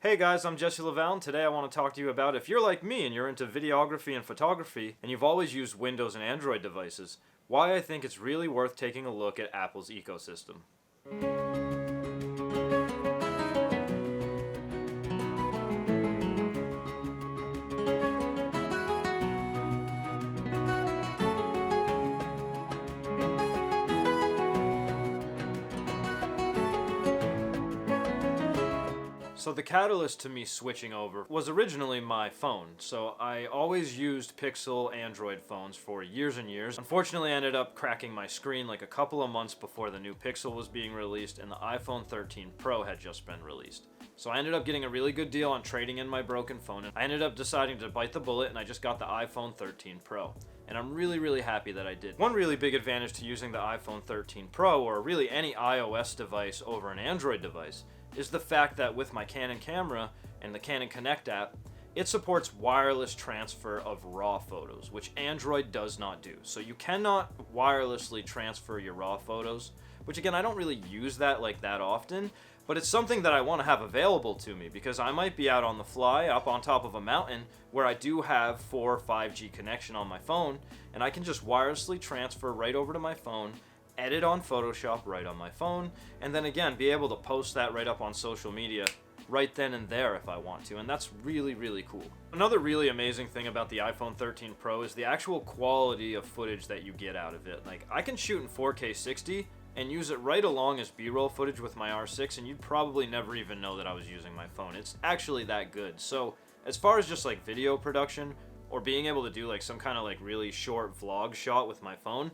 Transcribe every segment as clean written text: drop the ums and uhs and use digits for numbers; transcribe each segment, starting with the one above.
Hey guys, I'm Jesse Lavelle, and today I want to talk to you about if you're like me and you're into videography and photography, and you've always used Windows and Android devices, why I think it's really worth taking a look at Apple's ecosystem. So the catalyst to me switching over was originally my phone. So I always used Pixel Android phones for years and years. Unfortunately, I ended up cracking my screen like a couple of months before the new Pixel was being released and the iPhone 13 Pro had just been released. So I ended up getting a really good deal on trading in my broken phone, and I ended up deciding to bite the bullet, and I just got the iPhone 13 Pro. And I'm really happy that I did. One really big advantage to using the iPhone 13 Pro, or really any iOS device over an Android device, is the fact that with my Canon camera and the Canon Connect app, it supports wireless transfer of RAW photos, which Android does not do. So you cannot wirelessly transfer your RAW photos, which again, I don't really use that like that often, but it's something that I want to have available to me because I might be out on the fly up on top of a mountain where I do have 4 or 5G connection on my phone, and I can just wirelessly transfer right over to my phone, edit on Photoshop right on my phone, and then again be able to post that right up on social media right then and there if I want to, and that's really cool. Another really amazing thing about the iPhone 13 Pro is the actual quality of footage that you get out of it. Like, I can shoot in 4K 60 and use it right along as B-roll footage with my R6, and you'd probably never even know that I was using my phone. It's actually that good. So as far as just like video production or being able to do like some kind of like really short vlog shot with my phone,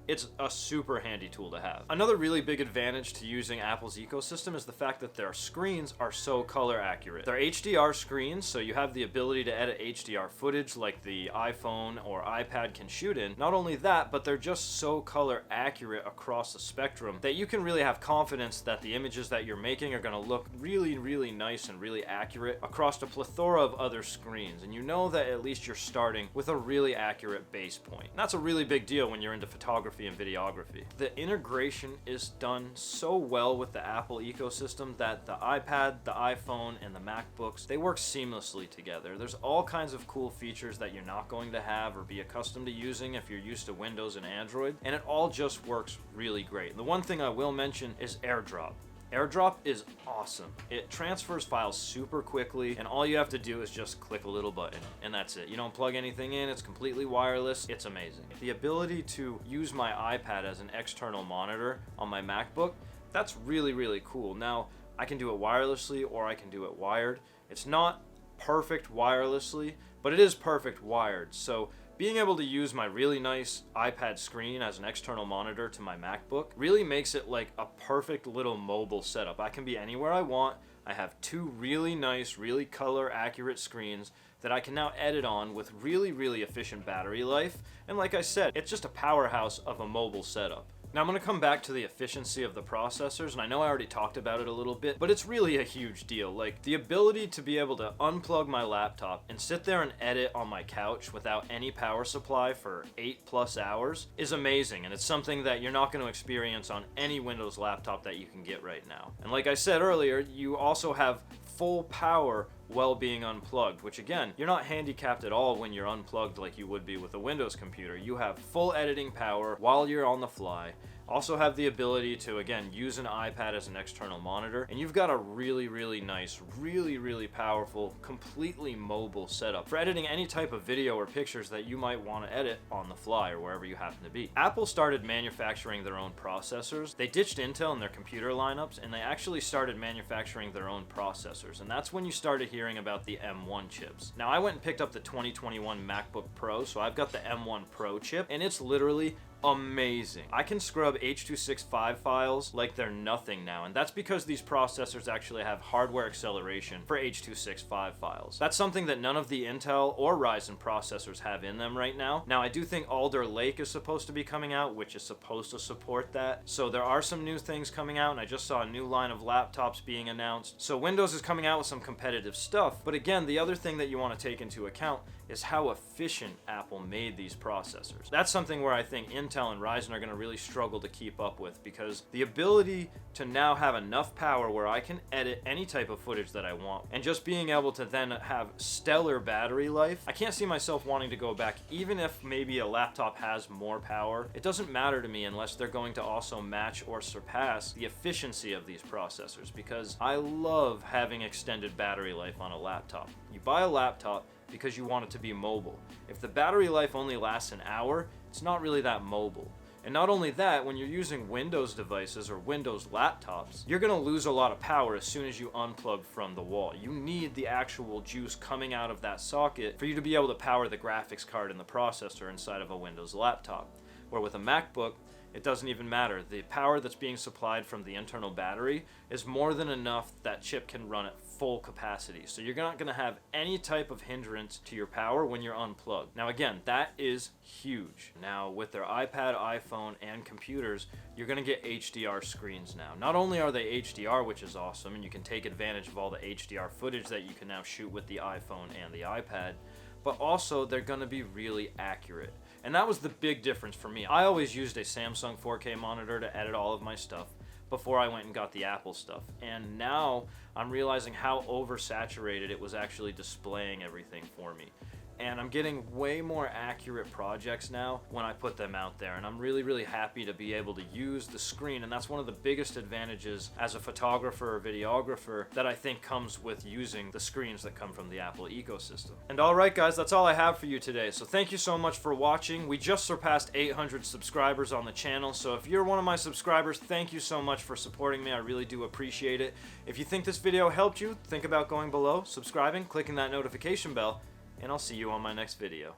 it's a super handy tool to have. Another really big advantage to using Apple's ecosystem is the fact that their screens are so color accurate. They're HDR screens, so you have the ability to edit HDR footage like the iPhone or iPad can shoot in. Not only that, but they're just so color accurate across the spectrum that you can really have confidence that the images that you're making are gonna look really nice and really accurate across a plethora of other screens. And you know that at least you're starting with a really accurate base point. And that's a really big deal when you're into photography and videography. The integration is done so well with the Apple ecosystem that the iPad, the iPhone, and the MacBooks, they work seamlessly together. There's all kinds of cool features that you're not going to have or be accustomed to using if you're used to Windows and Android, and it all just works really great. And the one thing I will mention is AirDrop. AirDrop is awesome. It transfers files super quickly, and all you have to do is just click a little button, and that's it. You don't plug anything in, it's completely wireless, it's amazing. The ability to use my iPad as an external monitor on my MacBook, that's really cool. Now, I can do it wirelessly or I can do it wired. It's not perfect wirelessly, but it is perfect wired. So being able to use my really nice iPad screen as an external monitor to my MacBook really makes it like a perfect little mobile setup. I can be anywhere I want. I have 2 really nice, really color accurate screens that I can now edit on with really efficient battery life. And like I said, it's just a powerhouse of a mobile setup. Now I'm going to come back to the efficiency of the processors, and I know I already talked about it a little bit, but it's really a huge deal. Like, the ability to be able to unplug my laptop and sit there and edit on my couch without any power supply for 8+ hours is amazing, and it's something that you're not going to experience on any Windows laptop that you can get right now. And like I said earlier, you also have full power while being unplugged, which again, you're not handicapped at all when you're unplugged like you would be with a Windows computer. You have full editing power while you're on the fly. Also have the ability to, again, use an iPad as an external monitor, and you've got a really nice, really powerful, completely mobile setup for editing any type of video or pictures that you might want to edit on the fly or wherever you happen to be. Apple started manufacturing their own processors. They ditched Intel in their computer lineups, and they actually started manufacturing their own processors, and that's when you started hearing about the M1 chips. Now, I went and picked up the 2021 MacBook Pro, so I've got the M1 Pro chip, and it's literally amazing. I can scrub H.265 files like they're nothing now, and that's because these processors actually have hardware acceleration for H.265 files. That's something that none of the Intel or Ryzen processors have in them right now. Now, I do think Alder Lake is supposed to be coming out, which is supposed to support that. So there are some new things coming out, and I just saw a new line of laptops being announced. So Windows is coming out with some competitive stuff, but again, the other thing that you want to take into account is how efficient Apple made these processors. That's something where I think Intel and Ryzen are going to really struggle to keep up with, because the ability to now have enough power where I can edit any type of footage that I want, and just being able to then have stellar battery life, I can't see myself wanting to go back. Even if maybe a laptop has more power, it doesn't matter to me unless they're going to also match or surpass the efficiency of these processors, because I love having extended battery life on a laptop. You buy a laptop because you want it to be mobile. If the battery life only lasts an hour, it's not really that mobile. And not only that, when you're using Windows devices or Windows laptops, you're gonna lose a lot of power as soon as you unplug from the wall. You need the actual juice coming out of that socket for you to be able to power the graphics card and the processor inside of a Windows laptop. Where with a MacBook, it doesn't even matter. The power that's being supplied from the internal battery is more than enough that chip can run at full capacity. So you're not going to have any type of hindrance to your power when you're unplugged. Now again, that is huge. Now with their iPad, iPhone, and computers, you're going to get HDR screens now. Not only are they HDR, which is awesome, and you can take advantage of all the HDR footage that you can now shoot with the iPhone and the iPad, but also they're going to be really accurate. And that was the big difference for me. I always used a Samsung 4K monitor to edit all of my stuff before I went and got the Apple stuff. And now I'm realizing how oversaturated it was actually displaying everything for me. And I'm getting way more accurate projects now when I put them out there. And I'm really, really happy to be able to use the screen. And that's one of the biggest advantages as a photographer or videographer that I think comes with using the screens that come from the Apple ecosystem. And alright guys, that's all I have for you today. So thank you so much for watching. We just surpassed 800 subscribers on the channel. So if you're one of my subscribers, thank you so much for supporting me. I really do appreciate it. If you think this video helped you, think about going below, subscribing, clicking that notification bell, and I'll see you on my next video.